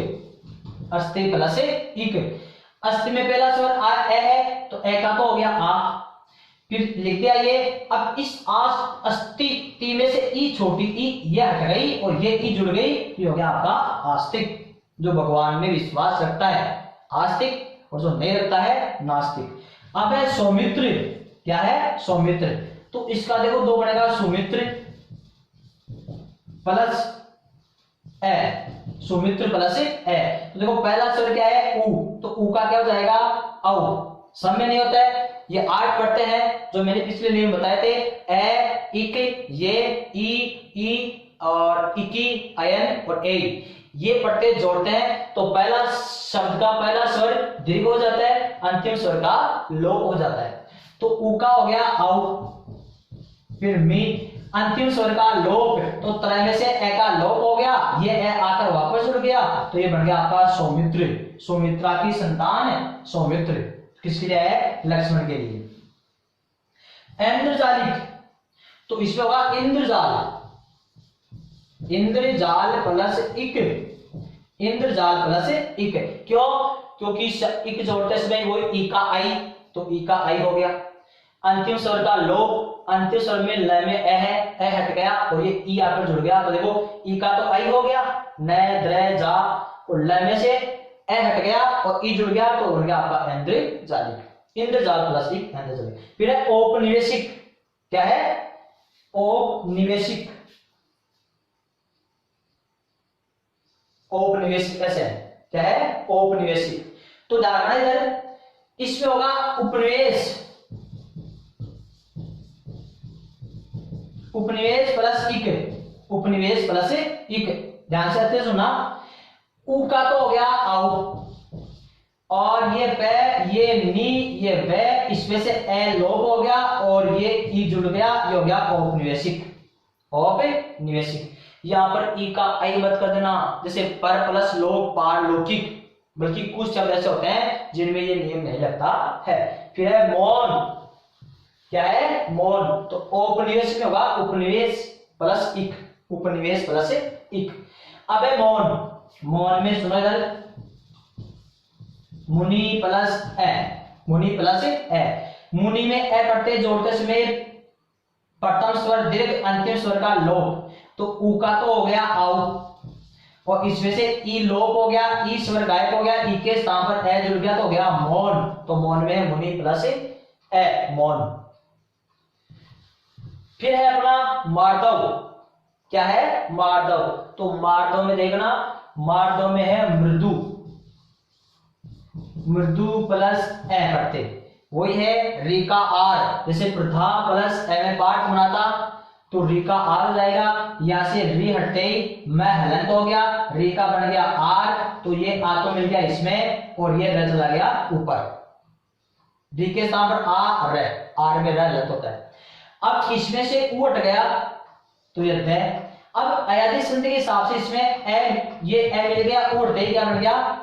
[SPEAKER 1] अस्ति प्लस इक। अस्ति में पहला स्वर आ ए है तो ए का तो हो गया आ, फिर लिखते आइए। अब इस अस्ति ती में से ई छोटी ई ये हट गई और ये ई जुड़ गई, ये हो गया आपका आस्तिक, जो भगवान में विश्वास रखता है आस्तिक, और जो नहीं रखता है नास्तिक। अब है सौमित्र, क्या है? सौमित्र। तो इसका देखो दो बनेगा, सुमित्र प्लस ए, सुमित्र प्लस ए। तो देखो पहला स्वर क्या है? ऊ, तो ऊ का क्या हो जाएगा? औ। सब में नहीं होता है, ये 8 पढ़ते हैं जो मैंने पिछले नियम बताए थे, ए, इक, ये, ई और इकी, अयन और ए, ये पढ़ते जोड़ते हैं तो पहला शब्द का पहला स्वर दीर्घ हो जाता है, अंतिम स्वर का लोप हो जाता है। तो ऊ का हो गया औ, फिर मी, अंतिम स्वर का लोप, तो त्रय में से ए का लोप हो गया, ये ए आकर वापस जुड़ गया, तो ये बन गया आपका सौमित्र। सौमित्रा की संतान है सौमित्र, किसके लिए है? लक्ष्मण के लिए। इंद्रजालिक, तो इसमें होगा इंद्रजाल, इंद्रजाल प्लस इक, इंद्रजाल प्लस इक। क्यों? क्योंकि इक जोड़ते समय वो ई का आई, तो ई का आई हो गया। अंतिम स्वर का लोप, अंतिम स्वर में ल में ए है, ए हट गया और ये ई आकर जुड़ गया, तो देखो ई का तो आई हो गया, न द्र जा, और ल में से ए हट गया और ई जुड़ गया, तो बन गया आपका इंद्रजालिक। इंद्रजाल प्लस इक इंद्रजालिक। फिर है औपनिवेशिक, क्या है? औपनिवेशिक, औपनिवेशिक ऐसे है, क्या है? औपनिवेशिक। तो ध्यान इधर, इसमें होगा उपनिवेश, उपनिवेश प्लस इक, उपनिवेश प्लस इक। ध्यान से अच्छे सुना, उ का तो हो गया आउ, और ये पे, ये नी, ये वे, इसमें से ए लोप हो गया और ये ई जुड़ गया, ये हो गया औपनिवेशिक, औपनिवेशिक। यहाँ पर ई का आई मत कर देना, जैसे पर प्लस लोप पारलौकिक, बल्कि कुछ शब्द ऐसे होते हैं जिनमें ये नियम नहीं लगता है। फिर है मौन, क्या है? मौन, तो औपनिवेश में होगा उपनिवेश प्लस इक, उपनिवेश प्लस इक। अब है मौन, मौन में सुनो इधर, मुनि प्लस ए, मुनि प्लस ए। मुनि में ए पढ़ते जोड़ते समय प्रथम स्वर दीर्घ, अंतिम स्वर का लोप, तो उ का तो हो गया आउ, और इसमें से ई लोप हो गया, ई स्वर गायब हो गया, ई के स्थान पर ए जुड़ गया, तो हो गया मौन, तो मौन में मुनि प्लस ए, मौन। फिर है अपना मार्दव, क्या है? मार्दव, तो मार्दव में देखना, मार्दव में है मृदु, मृदु प्लस ए करते, वही है री का आर, जैसे प्रधा प्लस ए में पाठ बना था, तो री का आर हो जाएगा, यहां से री हटते ही मैं हलंत हो गया, री का बन गया आर, तो ये आ तो मिल गया इसमें और ये र चला गया ऊपर, री के स्थान पर आ र, आर में र लत होता है। अब इसमें से ऊ हट गया, तो ये द। अब अयादी संधि के हिसाब से इसमें ए, ये ए मिल गया, ऊ हटते ही क्या बन गया?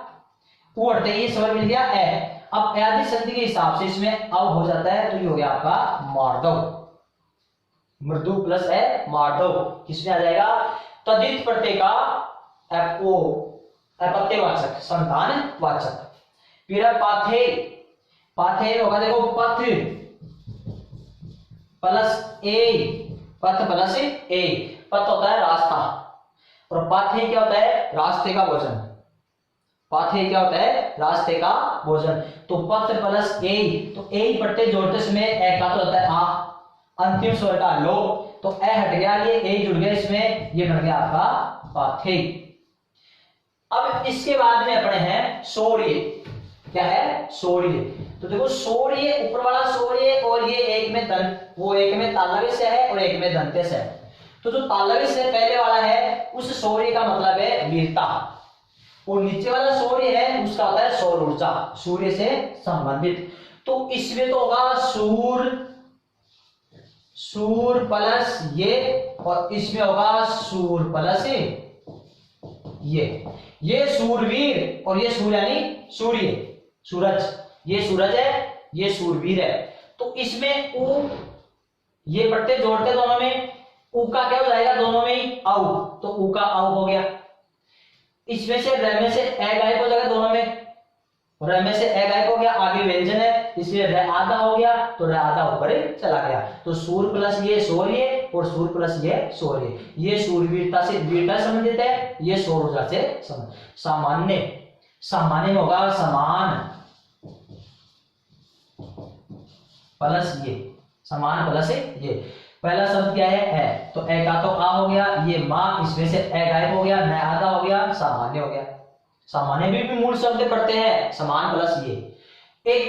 [SPEAKER 1] ऊ हटते ही स्वर मिल गया ए। अब अयादी संधि के हिसाब से इसमें अव हो जाता है, तो ये हो गया आपका मार्दव, मृदु प्लस ए, मार्दव। किसमें आ जाएगा? तद्धित प्रत्यय का एफओ, अपत्यवाचक, संतानवाचक। फिर पाथे, पाथे होगा देखो पथ प्लस ए, पथ प्लस ए, पथ होता है रास्ता, और पाथे क्या होता है? रास्ते का भोजन, पाथे क्या होता है? रास्ते का भोजन। तो पथ प्लस ए, तो ए पट्टे जोड़ते समय ए का तो होता है आ, अंतिम स्वर का लो, तो ए हट गया, ये ए जुड़ गया इसमें, ये बन गया आपका पाथे। अब इसके बाद में अपने हैं शौर्य, क्या है? शौर्य। तो देखो शौर्य, ऊपर वाला शौर्य, और ये एक में दंत, वो एक में तालव्य से है और एक में दंत्य से है। तो जो तालव्य से पहले वाला है उस शौर्य का मतलब है वीरता, और नीचे वाला शौर्य है उसका होता है सौर ऊर्जा, सूर्य से संबंधित। तो इसमें तो होगा सूर, सूर प्लस ये, और इसमें होगा सूर प्लस ये सूरवीर, और ये सूर्य यानी सूर्य, सूरज, ये सूरज है, ये सूरवीर है। तो इसमें उ, ये पट्टे जोड़ते दोनों में, उ का क्या हो जाएगा? दोनों में ही आउ, तो उ का आउ हो गया। इसमें से र में से ए गायब हो जाएगा दोनों में, र में से ए गायब हो गया, आगे व्यंजन है इसलिए र आधा हो गया, तो र आधा ऊपर चला गया, तो सूर प्लस ये शौर्य और सूर प्लस ये शौर्य, ये सूरवीरता से, वीरता संबंधित है, ये सौर ऊर्जा से संबंधित। सामान्य, सामान्य में होगा समान प्लस ये, समान प्लस ये। पहला शब्द क्या है? तो ए का तो आ हो गया, ये मां, इसमें से ए गायब हो गया, न आधा हो गया, सामान्य हो गया। सामान्य भी मूल शब्द पढ़ते हैं, समान प्लस ये। एक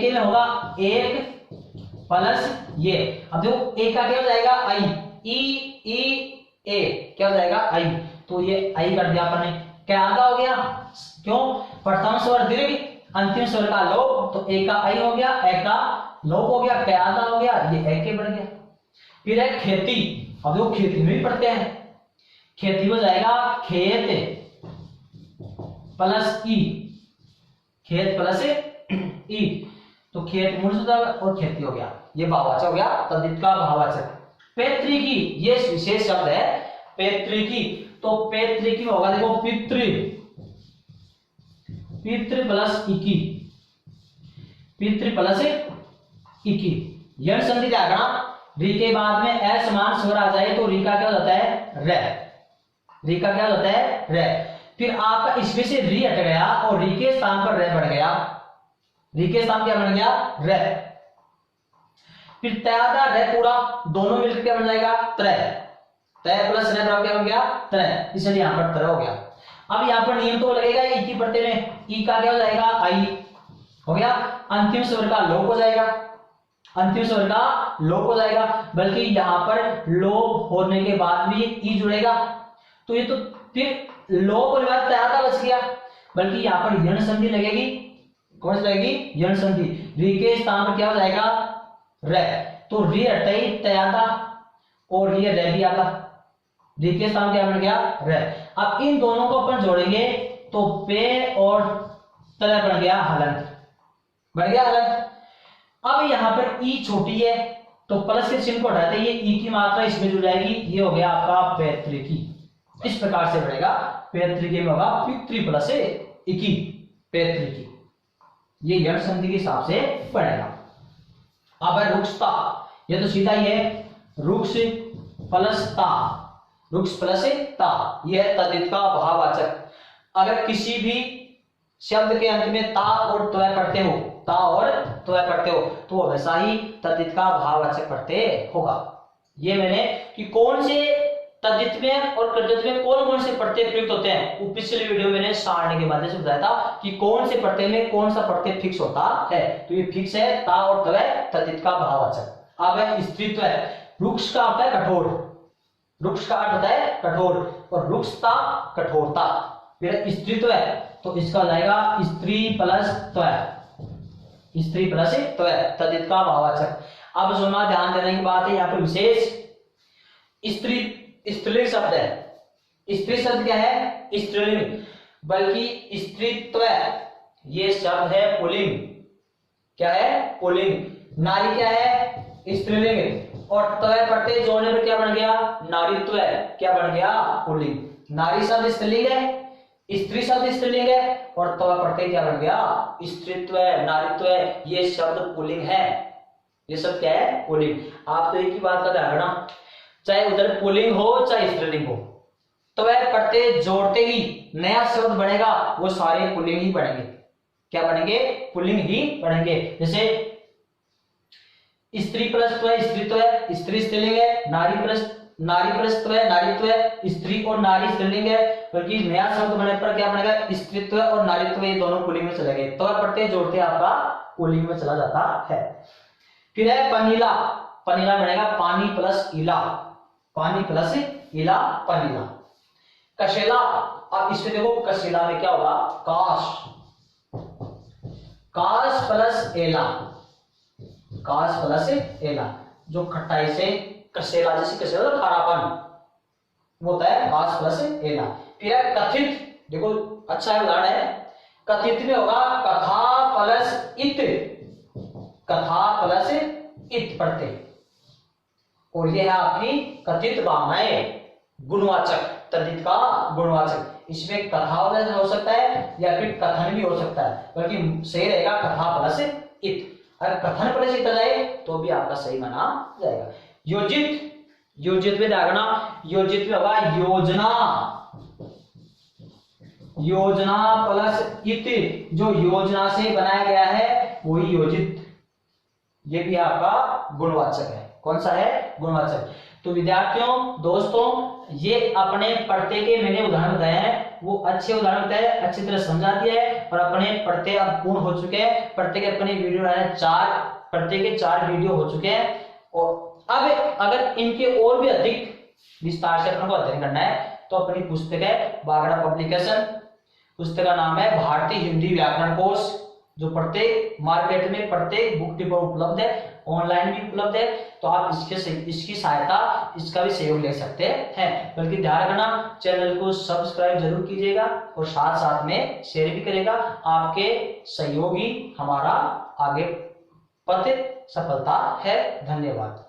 [SPEAKER 1] के में होगा एक प्लस ये। अब देखो एक का क्या हो जाएगा? आई, ई ए क्या हो जाएगा? आई, तो ये आई कर दिया अपन ने, क्या आधा हो गया? क्यों? प्रथम स्वर दीर्घ, अंतिम स्वर का लोप, तो ए का आई हो गया, ए का लोप हो गया, क्या आधा हो गया, ये ए के बढ़ गया। फिर है खेती। अब देखो खेती में भी पढ़ते हैं, खेती हो जाएगा खेत प्लस ई, खेत प्लस ई, तो खेत मूल शब्द और खेती हो गया, ये भाववाचक हो गया, तद्धित का भाववाचक। पैतृकी, ये विशेष शब्द है पैतृकी, तो पैतृकी में होगा देखो पितृ, पितृ प्लस इकी, पितृ प्लस इकी। यण संधि रखना, री के बाद में असमान स्वर आ जाए तो री का क्या हो जाता है रे, री का क्या हो जाता है रे। फिर आपका इसमें से री हट गया और री के स्थान पर रे बढ़ गया, री के स्थान क्या बन गया रे। फिर तयादा रे पूरा दोनों मिलकर क्या बन जाएगा त्रय, तय प्लस रे बराबर क्या बन गया त्रय, इसलिए यहां पर त्रय हो गया। अब यहां पर नियम तो लगेगा ई की पढ़ते में, ई का क्या हो जाएगा आई हो गया, अंतिम स्वर का लोप हो जाएगा, अंतिम स्वर का लोप हो जाएगा, बल्कि यहां पर लोप होने के बाद भी ई जुड़ेगा, तो ये तो फिर लोप होने के बाद तयादा बच गया, बल्कि यहां पर यण संधि लगेगी, कौन सी लगेगी यण संधि, री के स्थान पर क्या हो जाएगा रे, तो री हटाई तयादा और ये रे भी आता, री के स्थान क्या बन गया रे। अब इन दोनों को अपन जोड़ेंगे तो पे और तरह बन गया हलंत, बन गया हलंत। अब यहां पर ई छोटी है तो प्लस के चिन्ह को हटाते ये ई की मात्रा इसमें जुड़ जाएगी, ये हो गया आपका पैतृकी, इस प्रकार से बढ़ेगा। पैतृकी में होगा पितृ प्लस इकी, पैतृकी, ये यण संधि के हिसाब से पढ़ेगा। अब है रुक्षता, ये तो सीधा ही है, रुक्ष प्लस ता, रुक्ष प्लस ता, यह तद्धित का भाववाचक। अगर किसी भी शब्द के अंत में ता और त्वय पढ़ते हो, ता और त्वय पढ़ते हो तो वैसा ही तद्धित का भाववाचक पढ़ते होगा। ये मैंने कि कौन से तद्धित में और कृद्धित में कौन कौन से प्रत्यय प्रयुक्त होते हैं, वो पिछले वीडियो में मैंने सारणी के माध्यम से बताया था कि कौन से प्रत्यय में कौन सा प्रत्यय फिक्स होता है, तो ये फिक्स है ता और त्वय, तद्धित का भाववाचक। अब है स्त्रीत्व, रुक्ष का होता है कठोर, रुक्ष का अर्थ होता है कठोर, और रुक्षता कठोरता। फिर स्त्रीत्व है तो इसका हो जाएगा स्त्री प्लस त्वय, स्त्री प्लस त्वय, तद्धित का भाववाचक। अब सुनना, ध्यान देने की बात है, यहाँ पर विशेष स्त्री स्त्रीलिंग शब्द है, स्त्री शब्द क्या है स्त्रीलिंग, बल्कि स्त्रीत्व ये शब्द है पुल्लिंग, क्या है पुल्लिंग। नारी क्या है स्त्रीलिंग, और त्वय प्रत्यय जोड़ने पर क्या बन गया नारीत्व, क्या बन गया पुल्लिंग। नारी शब्द स्त्रीलिंग है, स्त्री शब्द स्त्रीलिंग है, और त्वय प्रत्यय क्या बन गया स्त्रीत्व, नारीत्व, ये शब्द पुल्लिंग है, ये सब क्या है पुल्लिंग। आप तो एक ही बात का ध्यान रखना, चाहे उधर पुल्लिंग हो चाहे स्त्रीलिंग हो, तो वह प्रत्यय जोड़ते ही नया शब्द बनेगा, वो सारे पुल्लिंग ही बनेंगे, क्या बनेंगे पुल्लिंग ही बनेंगे। जैसे स्त्री प्लस त्वय स्त्रीत्व, स्त्री स्त्रीलिंग है, नारी प्लस त्वय नारीत्व, स्त्री और नारी स्त्रीलिंग है, बल्कि नया शब्द बनने पर क्या बनेगा स्त्रीत्व और नारीत्व, ये दोनों पुल्लिंग में चले गए, तो प्रत्यय जोड़ते आपका पुल्लिंग में चला जाता है। फिर है पनीला, पनीला बनेगा पानी प्लस इला, पानी प्लस इला पनीला। कशेला, अब इसमें देखो कशेला में क्या होगा काश, काश प्लस एला, काश प्लस एला, जो खट्टाई से कशेला, जैसे कशेला तो खारापन होता है, काश प्लस एला। फिर है कथित, देखो अच्छा उदाहरण है, कथित में होगा कथा प्लस इत, कथा प्लस इत प्रत्यय, और यह है आपकी कथित भावनाएं, गुणवाचक, तद्धित का गुणवाचक। इसमें कथा हो सकता है या फिर कथन भी हो सकता है, बल्कि सही रहेगा कथा प्लस इत। अगर कथन प्लस इत जाए तो भी आपका सही माना जाएगा। योजित, योजित में देखना, योजित में होगा योजना, योजना प्लस इत, जो योजना से बनाया गया है वही योजित, ये भी आपका गुणवाचक है। कौन सा है गुणवाचक। तो विद्यार्थियों दोस्तों, ये अपने प्रत्यय के मैंने उदाहरण बताए हैं, वो अच्छे उदाहरण बताए, अच्छी तरह समझा दिया है, और अपने प्रत्यय अब पूर्ण हो चुके हैं। प्रत्यय के अपने वीडियो आए 4, प्रत्यय के 4 वीडियो हो चुके हैं, और अब अगर इनके और भी अधिक विस्तार से अपने को अध्ययन करना है तो अपनी पुस्तक है बागड़ा पब्लिकेशन, पुस्तक का नाम है भारतीय हिंदी व्याकरण कोश, जो प्रत्येक मार्केट में प्रत्येक बुक डिपो उपलब्ध है। ऑनलाइन भी उपलब्ध है, तो आप इसकी सहायता, इसका भी सहयोग ले सकते हैं। बल्कि ध्यान रखना, चैनल को सब्सक्राइब जरूर कीजिएगा और साथ साथ में शेयर भी करेगा। आपके सहयोग ही हमारा आगे पथ सफलता है। धन्यवाद।